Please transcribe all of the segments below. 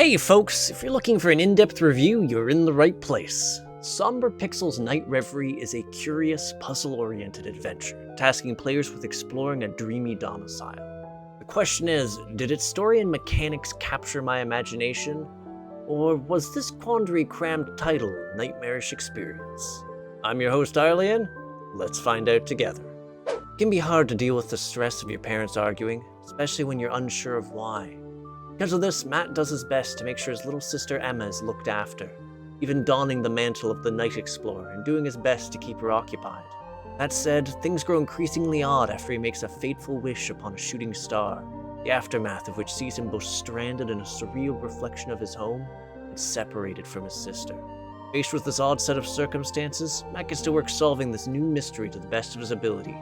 Hey folks, if you're looking for an in-depth review, you're in the right place. Somber Pixels Night Reverie is a curious, puzzle-oriented adventure, tasking players with exploring a dreamy domicile. The question is, did its story and mechanics capture my imagination? Or was this quandary-crammed title a nightmarish experience? I'm your host Arlyeon. Let's find out together. It can be hard to deal with the stress of your parents arguing, especially when you're unsure of why. Because of this, Matt does his best to make sure his little sister Emma is looked after, even donning the mantle of the Night Explorer and doing his best to keep her occupied. That said, things grow increasingly odd after he makes a fateful wish upon a shooting star, the aftermath of which sees him both stranded in a surreal reflection of his home and separated from his sister. Faced with this odd set of circumstances, Matt gets to work solving this new mystery to the best of his ability,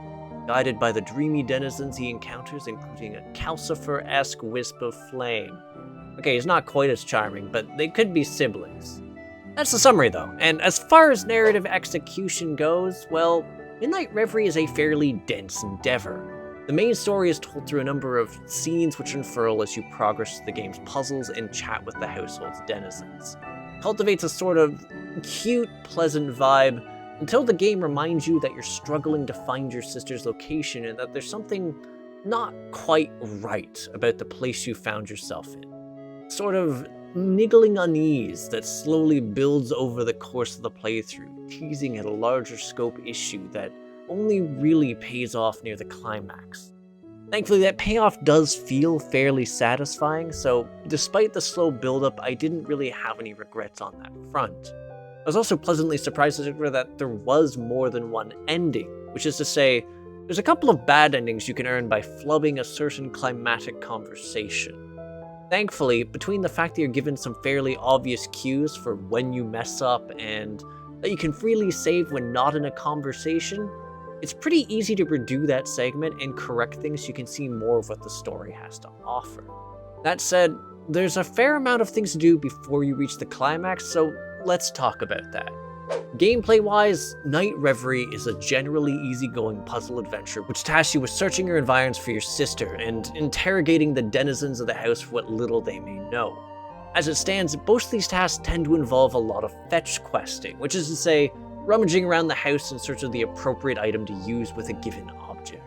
guided by the dreamy denizens he encounters, including a calcifer-esque wisp of flame. Okay, he's not quite as charming, but they could be siblings. That's the summary though, and as far as narrative execution goes, well, Midnight Reverie is a fairly dense endeavor. The main story is told through a number of scenes which unfurl as you progress through the game's puzzles and chat with the household's denizens. It cultivates a sort of cute, pleasant vibe, until the game reminds you that you're struggling to find your sister's location and that there's something not quite right about the place you found yourself in. Sort of niggling unease that slowly builds over the course of the playthrough, teasing at a larger scope issue that only really pays off near the climax. Thankfully, that payoff does feel fairly satisfying, so despite the slow build-up, I didn't really have any regrets on that front. I was also pleasantly surprised to discover that there was more than one ending, which is to say, there's a couple of bad endings you can earn by flubbing a certain climatic conversation. Thankfully, between the fact that you're given some fairly obvious cues for when you mess up and that you can freely save when not in a conversation, it's pretty easy to redo that segment and correct things so you can see more of what the story has to offer. That said, there's a fair amount of things to do before you reach the climax, so let's talk about that. Gameplay-wise, Night Reverie is a generally easygoing puzzle adventure which tasks you with searching your environs for your sister and interrogating the denizens of the house for what little they may know. As it stands, most of these tasks tend to involve a lot of fetch questing, which is to say, rummaging around the house in search of the appropriate item to use with a given object.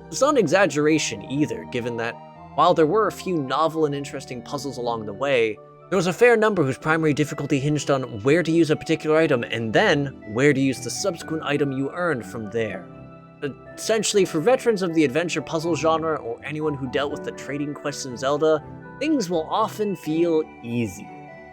It's not an exaggeration either, given that while there were a few novel and interesting puzzles along the way, there was a fair number whose primary difficulty hinged on where to use a particular item and then where to use the subsequent item you earned from there. Essentially, for veterans of the adventure puzzle genre or anyone who dealt with the trading quests in Zelda, things will often feel easy.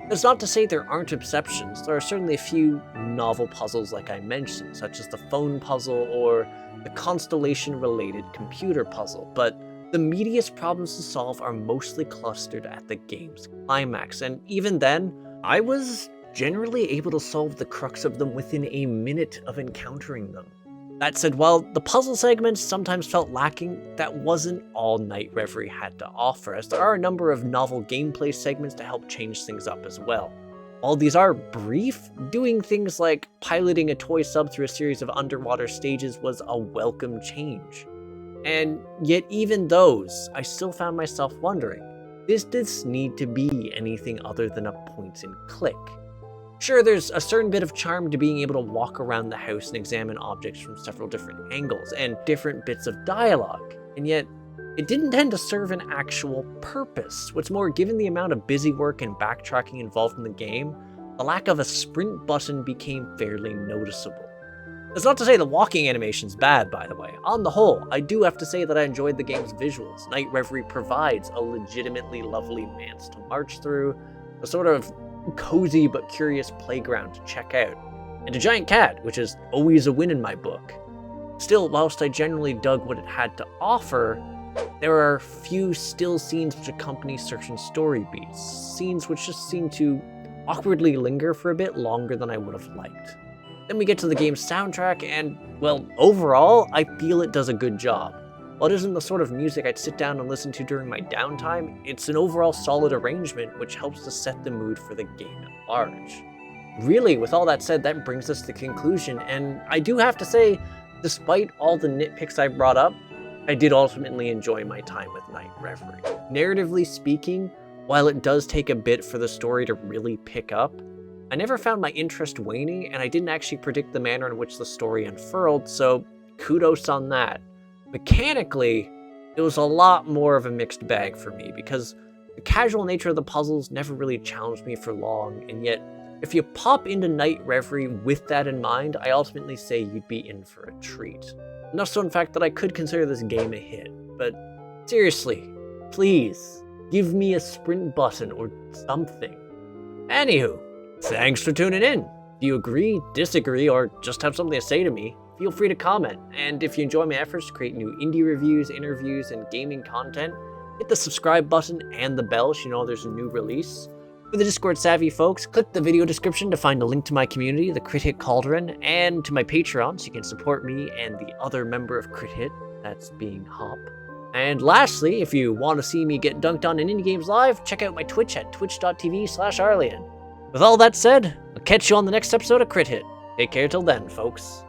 That's not to say there aren't exceptions. There are certainly a few novel puzzles like I mentioned, such as the phone puzzle or the constellation-related computer puzzle, but the meatiest problems to solve are mostly clustered at the game's climax, and even then, I was generally able to solve the crux of them within a minute of encountering them. That said, while the puzzle segments sometimes felt lacking, that wasn't all Night Reverie had to offer, as there are a number of novel gameplay segments to help change things up as well. While these are brief, doing things like piloting a toy sub through a series of underwater stages was a welcome change. And yet even those, I still found myself wondering, does this need to be anything other than a point and click? Sure, there's a certain bit of charm to being able to walk around the house and examine objects from several different angles and different bits of dialogue, and yet it didn't tend to serve an actual purpose. What's more, given the amount of busy work and backtracking involved in the game, the lack of a sprint button became fairly noticeable. That's not to say the walking animation's bad, by the way. On the whole, I do have to say that I enjoyed the game's visuals. Night Reverie provides a legitimately lovely manse to march through, a sort of cozy but curious playground to check out, and a giant cat, which is always a win in my book. Still, whilst I generally dug what it had to offer, there are few still scenes which accompany certain story beats, scenes which just seem to awkwardly linger for a bit longer than I would have liked. Then we get to the game's soundtrack, and, well, overall, I feel it does a good job. While it isn't the sort of music I'd sit down and listen to during my downtime, it's an overall solid arrangement which helps to set the mood for the game at large. Really, with all that said, that brings us to the conclusion, and I do have to say, despite all the nitpicks I brought up, I did ultimately enjoy my time with Night Reverie. Narratively speaking, while it does take a bit for the story to really pick up, I never found my interest waning, and I didn't actually predict the manner in which the story unfurled, so kudos on that. Mechanically, it was a lot more of a mixed bag for me, because the casual nature of the puzzles never really challenged me for long, and yet, if you pop into Night Reverie with that in mind, I ultimately say you'd be in for a treat. Enough so in fact that I could consider this game a hit, but seriously, please, give me a sprint button or something. Anywho, thanks for tuning in. If you agree, disagree, or just have something to say to me, feel free to comment. And if you enjoy my efforts to create new indie reviews, interviews, and gaming content, hit the subscribe button and the bell so you know there's a new release. For the Discord savvy folks, click the video description to find a link to my community, the Crit Hit Cauldron, and to my Patreon so you can support me and the other member of Crit Hit, that's being Hop. And lastly, if you want to see me get dunked on in indie games live, check out my Twitch at twitch.tv/Arlyeon. With all that said, I'll catch you on the next episode of Crit Hit. Take care till then, folks.